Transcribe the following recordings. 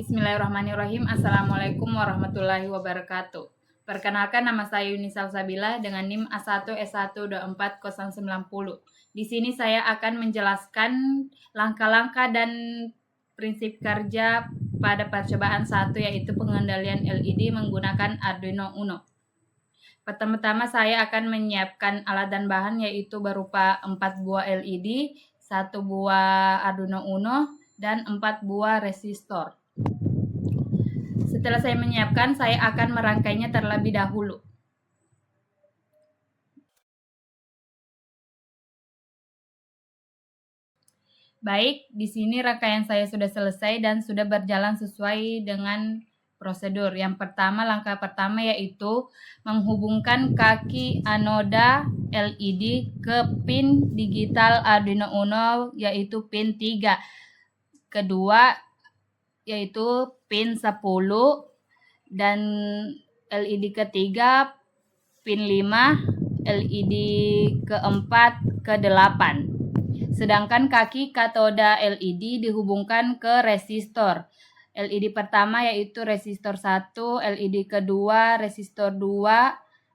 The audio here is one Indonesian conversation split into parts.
Bismillahirrahmanirrahim. Assalamualaikum warahmatullahi wabarakatuh. Perkenalkan, nama saya Yuni Salsabila dengan NIM A1S12490. Di sini saya akan menjelaskan langkah-langkah dan prinsip kerja pada percobaan 1, yaitu pengendalian LED menggunakan Arduino Uno. Pertama-tama saya akan menyiapkan alat dan bahan, yaitu berupa 4 buah LED, 1 buah Arduino Uno, dan 4 buah resistor. Setelah saya menyiapkan, saya akan merangkainya terlebih dahulu. Baik, di sini rangkaian saya sudah selesai dan sudah berjalan sesuai dengan prosedur. Yang pertama, langkah pertama yaitu menghubungkan kaki anoda LED ke pin digital Arduino Uno, yaitu pin 3. Kedua, yaitu pin 10, dan LED ketiga pin 5, LED keempat ke 8. Sedangkan kaki katoda LED dihubungkan ke resistor. LED pertama yaitu resistor 1, LED kedua resistor 2,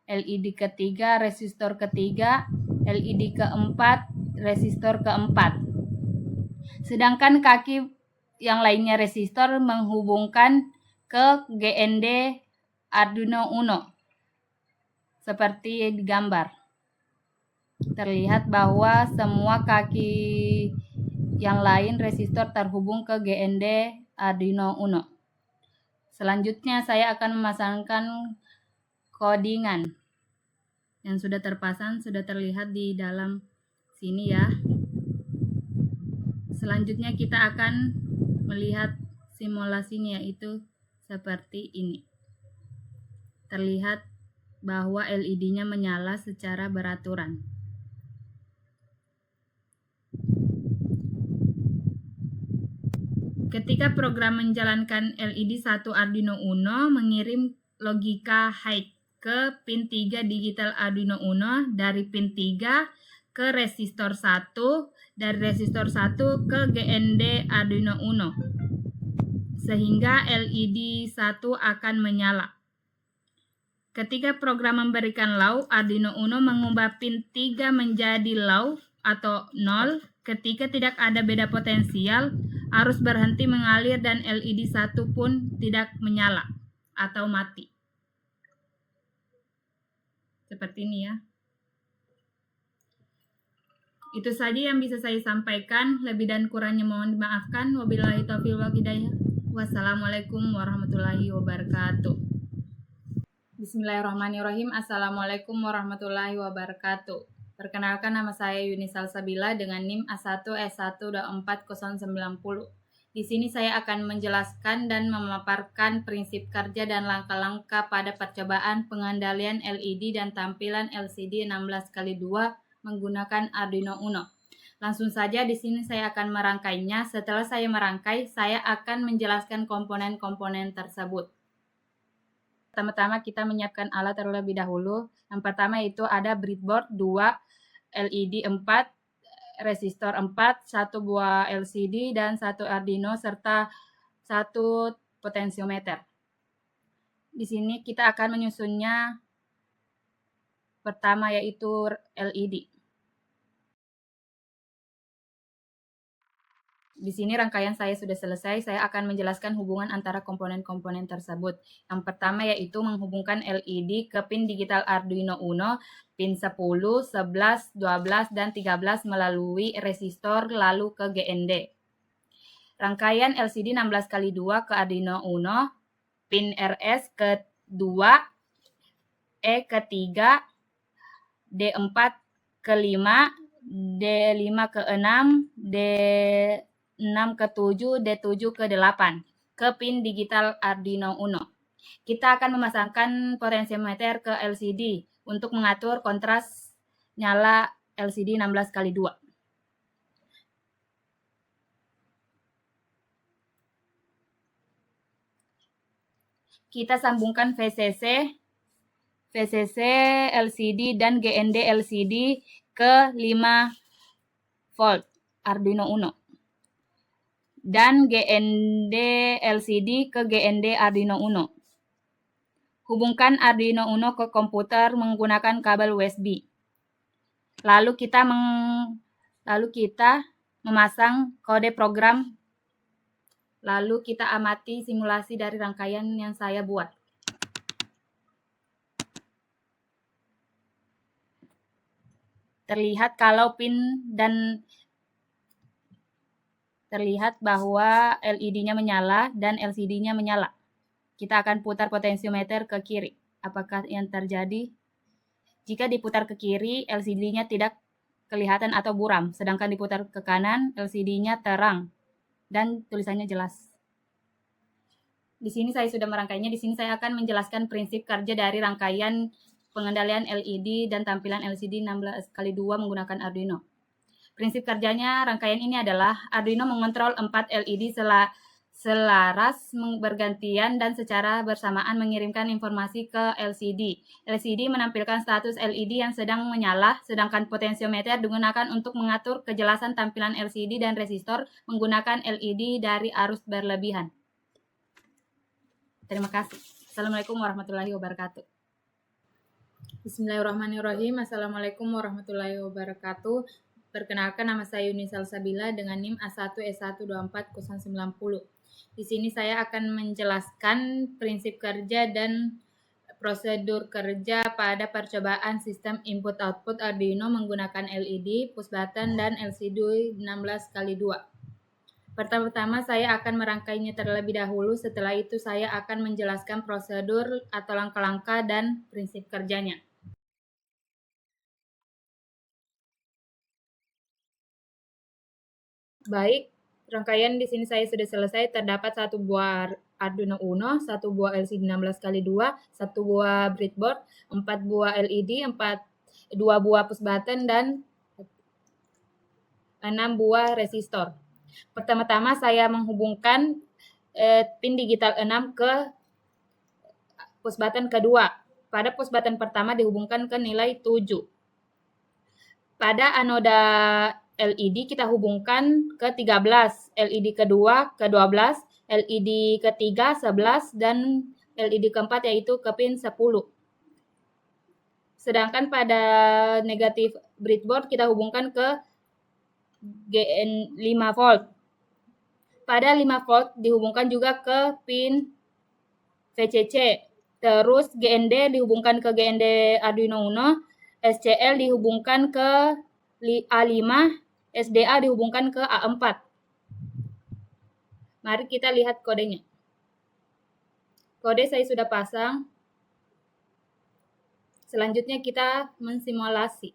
LED ketiga resistor ketiga, LED keempat resistor keempat. Sedangkan kaki yang lainnya resistor menghubungkan ke GND Arduino Uno. Seperti di gambar, terlihat bahwa semua kaki yang lain resistor terhubung ke GND Arduino Uno. Selanjutnya saya akan memasangkan codingan yang sudah terpasang, sudah terlihat di dalam sini ya. Selanjutnya kita akan melihat simulasinya, yaitu seperti ini. Terlihat bahwa LED-nya menyala secara beraturan. Ketika program menjalankan LED 1 Arduino Uno mengirim logika high ke pin 3 digital Arduino Uno dari pin 3 ke resistor 1, dari resistor 1 ke GND Arduino Uno, sehingga LED 1 akan menyala. Ketika program memberikan low, Arduino Uno mengubah pin 3 menjadi low atau 0. Ketika tidak ada beda potensial, arus berhenti mengalir dan LED 1 pun tidak menyala atau mati. Seperti ini ya. Itu saja yang bisa saya sampaikan. Lebih dan kurangnya mohon dimaafkan. Wabillahi taufiq wal hidayah. Wassalamualaikum warahmatullahi wabarakatuh. Bismillahirrahmanirrahim. Assalamualaikum warahmatullahi wabarakatuh. Perkenalkan, nama saya Yuni Salsabila dengan NIM A1S12490. Di sini saya akan menjelaskan dan memaparkan prinsip kerja dan langkah-langkah pada percobaan pengendalian LED dan tampilan LCD 16x2 menggunakan Arduino Uno. Langsung saja di sini saya akan merangkainya. Setelah saya merangkai, saya akan menjelaskan komponen-komponen tersebut. Pertama-tama kita menyiapkan alat terlebih dahulu. Yang pertama itu ada breadboard 2, LED 4, resistor 4, 1 buah LCD dan 1 Arduino serta 1 potensiometer. Di sini kita akan menyusunnya. Pertama yaitu LED. Di sini rangkaian saya sudah selesai. Saya akan menjelaskan hubungan antara komponen-komponen tersebut. Yang pertama yaitu menghubungkan LED ke pin digital Arduino Uno, pin 10, 11, 12, dan 13 melalui resistor lalu ke GND. Rangkaian LCD 16x2 ke Arduino Uno, pin RS ke 2, E ke 3, D4 ke 5, D5 ke 6, D6 ke 7, D7 ke 8 ke pin digital Arduino Uno. Kita akan memasangkan potensiometer ke LCD untuk mengatur kontras nyala LCD 16x2. Kita sambungkan VCC LCD dan GND LCD ke 5 volt Arduino Uno. dan GND LCD ke GND Arduino Uno. Hubungkan Arduino Uno ke komputer menggunakan kabel USB. Lalu kita memasang kode program. Lalu kita amati simulasi dari rangkaian yang saya buat. Terlihat bahwa LED-nya menyala dan LCD-nya menyala. Kita akan putar potensiometer ke kiri. Apakah yang terjadi? Jika diputar ke kiri, LCD-nya tidak kelihatan atau buram. Sedangkan diputar ke kanan, LCD-nya terang dan tulisannya jelas. Di sini saya sudah merangkainya. Di sini saya akan menjelaskan prinsip kerja dari rangkaian pengendalian LED dan tampilan LCD 16x2 menggunakan Arduino. Prinsip kerjanya rangkaian ini adalah Arduino mengontrol 4 LED selaras bergantian dan secara bersamaan mengirimkan informasi ke LCD. LCD menampilkan status LED yang sedang menyala, sedangkan potensiometer digunakan untuk mengatur kejelasan tampilan LCD dan resistor menggunakan LED dari arus berlebihan. Terima kasih. Assalamualaikum warahmatullahi wabarakatuh. Bismillahirrahmanirrahim. Assalamualaikum warahmatullahi wabarakatuh. Perkenalkan, nama saya Yuni Salsabila dengan NIM A1S124090. Di sini saya akan menjelaskan prinsip kerja dan prosedur kerja pada percobaan sistem input-output Arduino menggunakan LED, push button, dan LCD 16x2. Pertama-tama saya akan merangkainya terlebih dahulu, setelah itu saya akan menjelaskan prosedur atau langkah-langkah dan prinsip kerjanya. Baik, rangkaian di sini saya sudah selesai. Terdapat satu buah Arduino Uno, satu buah LCD 16x2, satu buah breadboard, 4 buah LED, 2 buah push button, dan 6 buah resistor. Pertama-tama saya menghubungkan pin digital 6 ke push button kedua. Pada push button pertama dihubungkan ke nilai 7. Pada anoda LED kita hubungkan ke 13, LED kedua ke 12, LED ketiga 11, dan LED keempat yaitu ke pin 10. Sedangkan pada negatif breadboard kita hubungkan ke GN 5 volt. Pada 5 volt dihubungkan juga ke pin VCC. Terus GND dihubungkan ke GND Arduino Uno, SCL dihubungkan ke A5, SDA dihubungkan ke A4. Mari kita lihat kodenya. Kode saya sudah pasang. Selanjutnya kita mensimulasi.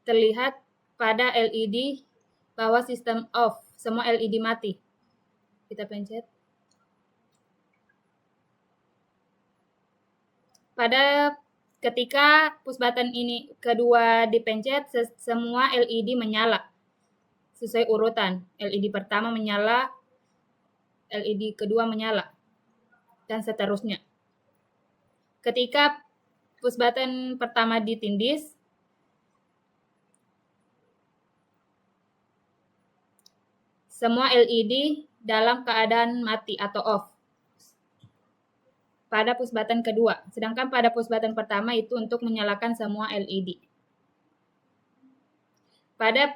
Terlihat pada LED bahwa sistem off, semua LED mati. Kita pencet. Pada ketika push button ini kedua dipencet, semua LED menyala sesuai urutan. LED pertama menyala, LED kedua menyala, dan seterusnya. Ketika push button pertama ditindis, semua LED dalam keadaan mati atau off pada push button kedua. Sedangkan pada push button pertama itu untuk menyalakan semua LED. Pada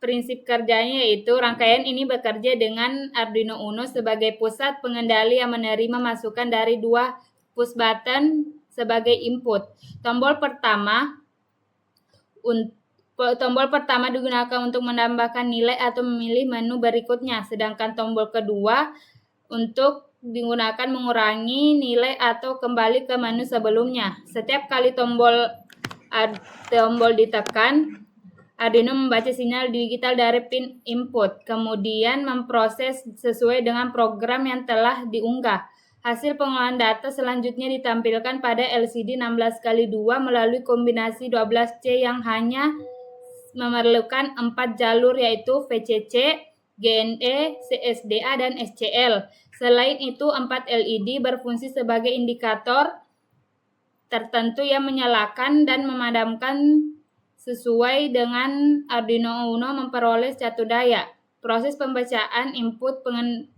prinsip kerjanya yaitu rangkaian ini bekerja dengan Arduino Uno sebagai pusat pengendali yang menerima masukan dari 2 push button sebagai input. Tombol pertama digunakan untuk menambahkan nilai atau memilih menu berikutnya, sedangkan tombol kedua untuk digunakan mengurangi nilai atau kembali ke menu sebelumnya. Setiap kali tombol ditekan, Arduino membaca sinyal digital dari pin input, kemudian memproses sesuai dengan program yang telah diunggah. Hasil pengolahan data selanjutnya ditampilkan pada LCD 16x2 melalui kombinasi 12C yang hanya memerlukan 4 jalur yaitu VCC, GND, CSDA, dan SCL. Selain itu, 4 LED berfungsi sebagai indikator tertentu yang menyalakan dan memadamkan sesuai dengan Arduino Uno memperoleh catur daya. Proses pembacaan input,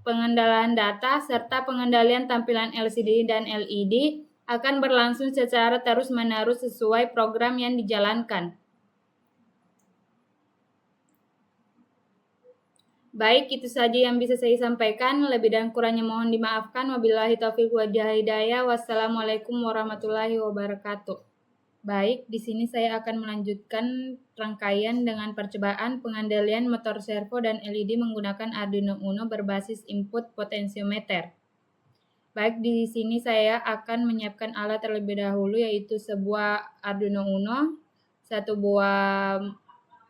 pengendalian data, serta pengendalian tampilan LCD dan LED akan berlangsung secara terus-menerus sesuai program yang dijalankan. Baik, itu saja yang bisa saya sampaikan. Lebih dan kurangnya mohon dimaafkan. Wabillahi taufiq wal hidayah. Wassalamualaikum warahmatullahi wabarakatuh. Baik, di sini saya akan melanjutkan rangkaian dengan percobaan pengendalian motor servo dan LED menggunakan Arduino Uno berbasis input potensiometer. Baik, di sini saya akan menyiapkan alat terlebih dahulu, yaitu sebuah Arduino Uno, satu buah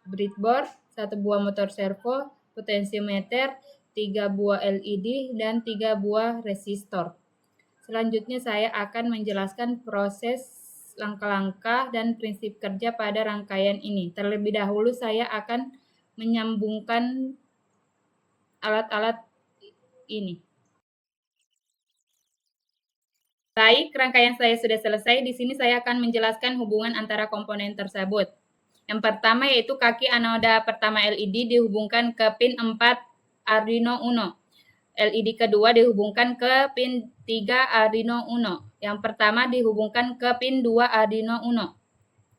breadboard, satu buah motor servo, potensiometer, 3 buah LED, dan 3 buah resistor. Selanjutnya saya akan menjelaskan proses langkah-langkah dan prinsip kerja pada rangkaian ini. Terlebih dahulu saya akan menyambungkan alat-alat ini. Baik, rangkaian saya sudah selesai. Di sini saya akan menjelaskan hubungan antara komponen tersebut. Yang pertama yaitu kaki anoda pertama LED dihubungkan ke pin 4 Arduino Uno. LED kedua dihubungkan ke pin 3 Arduino Uno. Yang pertama dihubungkan ke pin 2 Arduino Uno.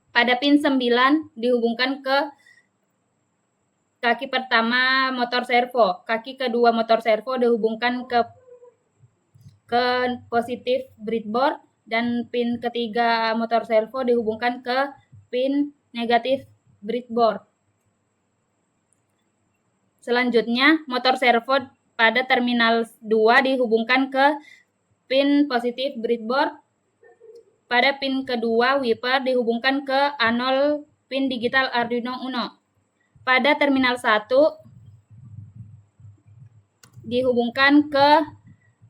Pada pin 9 dihubungkan ke kaki pertama motor servo. Kaki kedua motor servo dihubungkan ke positif breadboard, dan pin ketiga motor servo dihubungkan ke pin negatif breadboard. Selanjutnya, motor servo pada terminal 2 dihubungkan ke pin positif breadboard. Pada pin kedua, wiper dihubungkan ke A0 pin digital Arduino Uno. Pada terminal 1 dihubungkan ke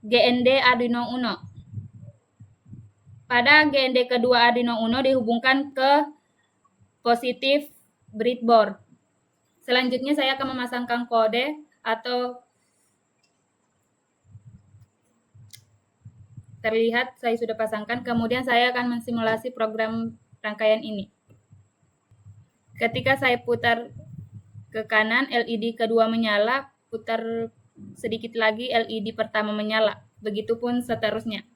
GND Arduino Uno. Pada GND kedua Arduino Uno dihubungkan ke positif breadboard. Selanjutnya saya akan memasangkan kode atau terlihat saya sudah pasangkan. Kemudian saya akan mensimulasi program rangkaian ini. Ketika saya putar ke kanan, LED kedua menyala, putar sedikit lagi, LED pertama menyala. Begitupun seterusnya.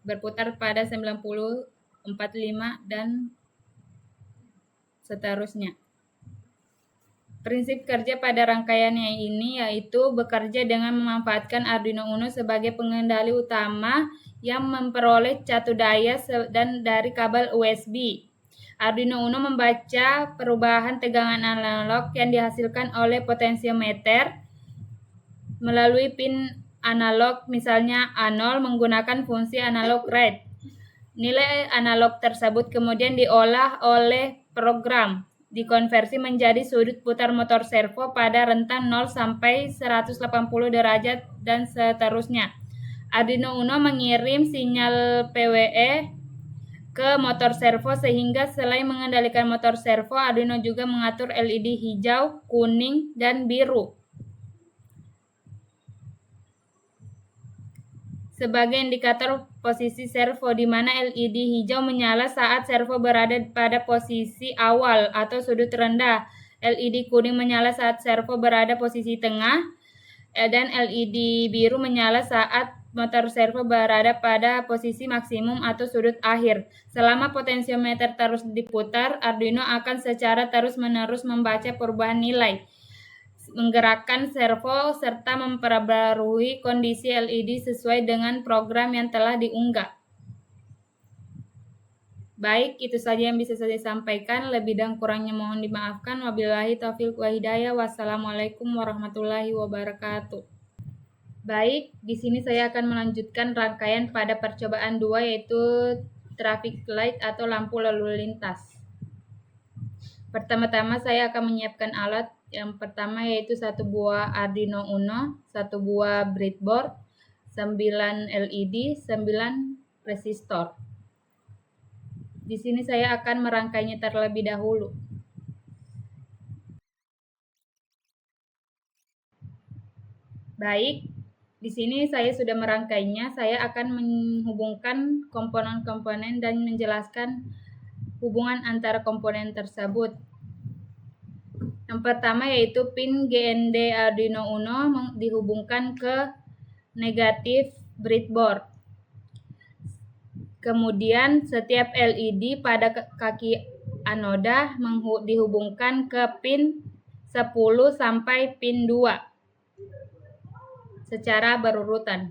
Berputar pada 90, 45, dan seterusnya. Prinsip kerja pada rangkaiannya ini yaitu bekerja dengan memanfaatkan Arduino Uno sebagai pengendali utama yang memperoleh catur daya dan dari kabel USB. Arduino Uno membaca perubahan tegangan analog yang dihasilkan oleh potensiometer melalui pin analog, misalnya A0 menggunakan fungsi analog read. Nilai analog tersebut kemudian diolah oleh program, dikonversi menjadi sudut putar motor servo pada rentang 0 sampai 180 derajat dan seterusnya. Arduino Uno mengirim sinyal PWE ke motor servo sehingga selain mengendalikan motor servo, Arduino juga mengatur LED hijau, kuning, dan biru sebagai indikator posisi servo, di mana LED hijau menyala saat servo berada pada posisi awal atau sudut rendah, LED kuning menyala saat servo berada posisi tengah, dan LED biru menyala saat motor servo berada pada posisi maksimum atau sudut akhir. Selama potensiometer terus diputar, Arduino akan secara terus-menerus membaca perubahan nilai, menggerakkan servo, serta memperbarui kondisi LED sesuai dengan program yang telah diunggah. Baik, itu saja yang bisa saya sampaikan. Lebih dan kurangnya mohon dimaafkan. Wabillahi taufiq wal hidayah. Wassalamualaikum warahmatullahi wabarakatuh. Baik, di sini saya akan melanjutkan rangkaian pada percobaan 2, yaitu traffic light atau lampu lalu lintas. Pertama-tama saya akan menyiapkan alat. Yang pertama yaitu satu buah Arduino Uno, satu buah breadboard, 9 LED, 9 resistor. Di sini saya akan merangkainya terlebih dahulu. Baik, Di sini saya sudah merangkainya. Saya akan menghubungkan komponen-komponen dan menjelaskan hubungan antara komponen tersebut. Yang pertama yaitu pin GND Arduino Uno dihubungkan ke negatif breadboard. Kemudian setiap LED pada kaki anoda dihubungkan ke pin 10 sampai pin 2 secara berurutan.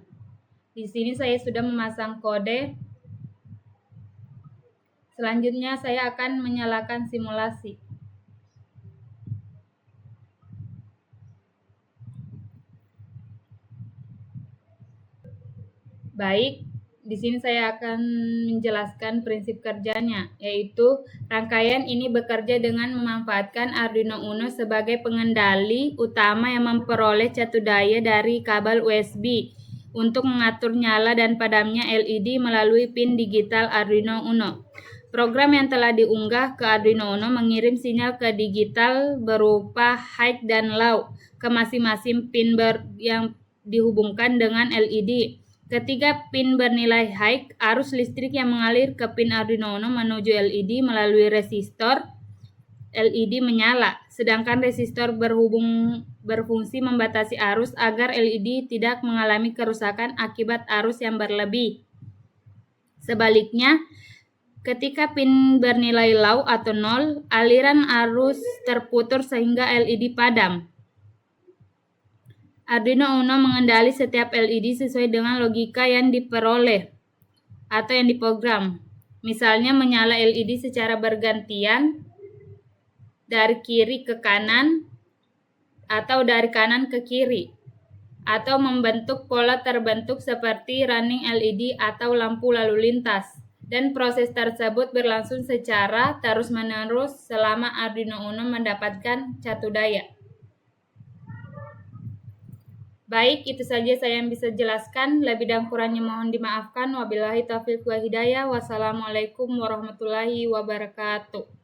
Di sini saya sudah memasang kode. Selanjutnya saya akan menyalakan simulasi. Baik, di sini saya akan menjelaskan prinsip kerjanya, yaitu rangkaian ini bekerja dengan memanfaatkan Arduino Uno sebagai pengendali utama yang memperoleh catu daya dari kabel USB untuk mengatur nyala dan padamnya LED melalui pin digital Arduino Uno. Program yang telah diunggah ke Arduino Uno mengirim sinyal ke digital berupa high dan low ke masing-masing pin yang dihubungkan dengan LED. Ketika pin bernilai high, arus listrik yang mengalir ke pin Arduino Uno menuju LED melalui resistor LED menyala, sedangkan resistor berfungsi membatasi arus agar LED tidak mengalami kerusakan akibat arus yang berlebih. Sebaliknya, ketika pin bernilai low atau 0, aliran arus terputus sehingga LED padam. Arduino Uno mengendali setiap LED sesuai dengan logika yang diperoleh atau yang diprogram. Misalnya menyala LED secara bergantian dari kiri ke kanan atau dari kanan ke kiri, atau membentuk pola terbentuk seperti running LED atau lampu lalu lintas. Dan proses tersebut berlangsung secara terus-menerus selama Arduino Uno mendapatkan catu daya. Baik, itu saja saya yang bisa jelaskan. Lebih dan kurangnya mohon dimaafkan. Wabillahi taufiq wal hidayah. Wassalamualaikum warahmatullahi wabarakatuh.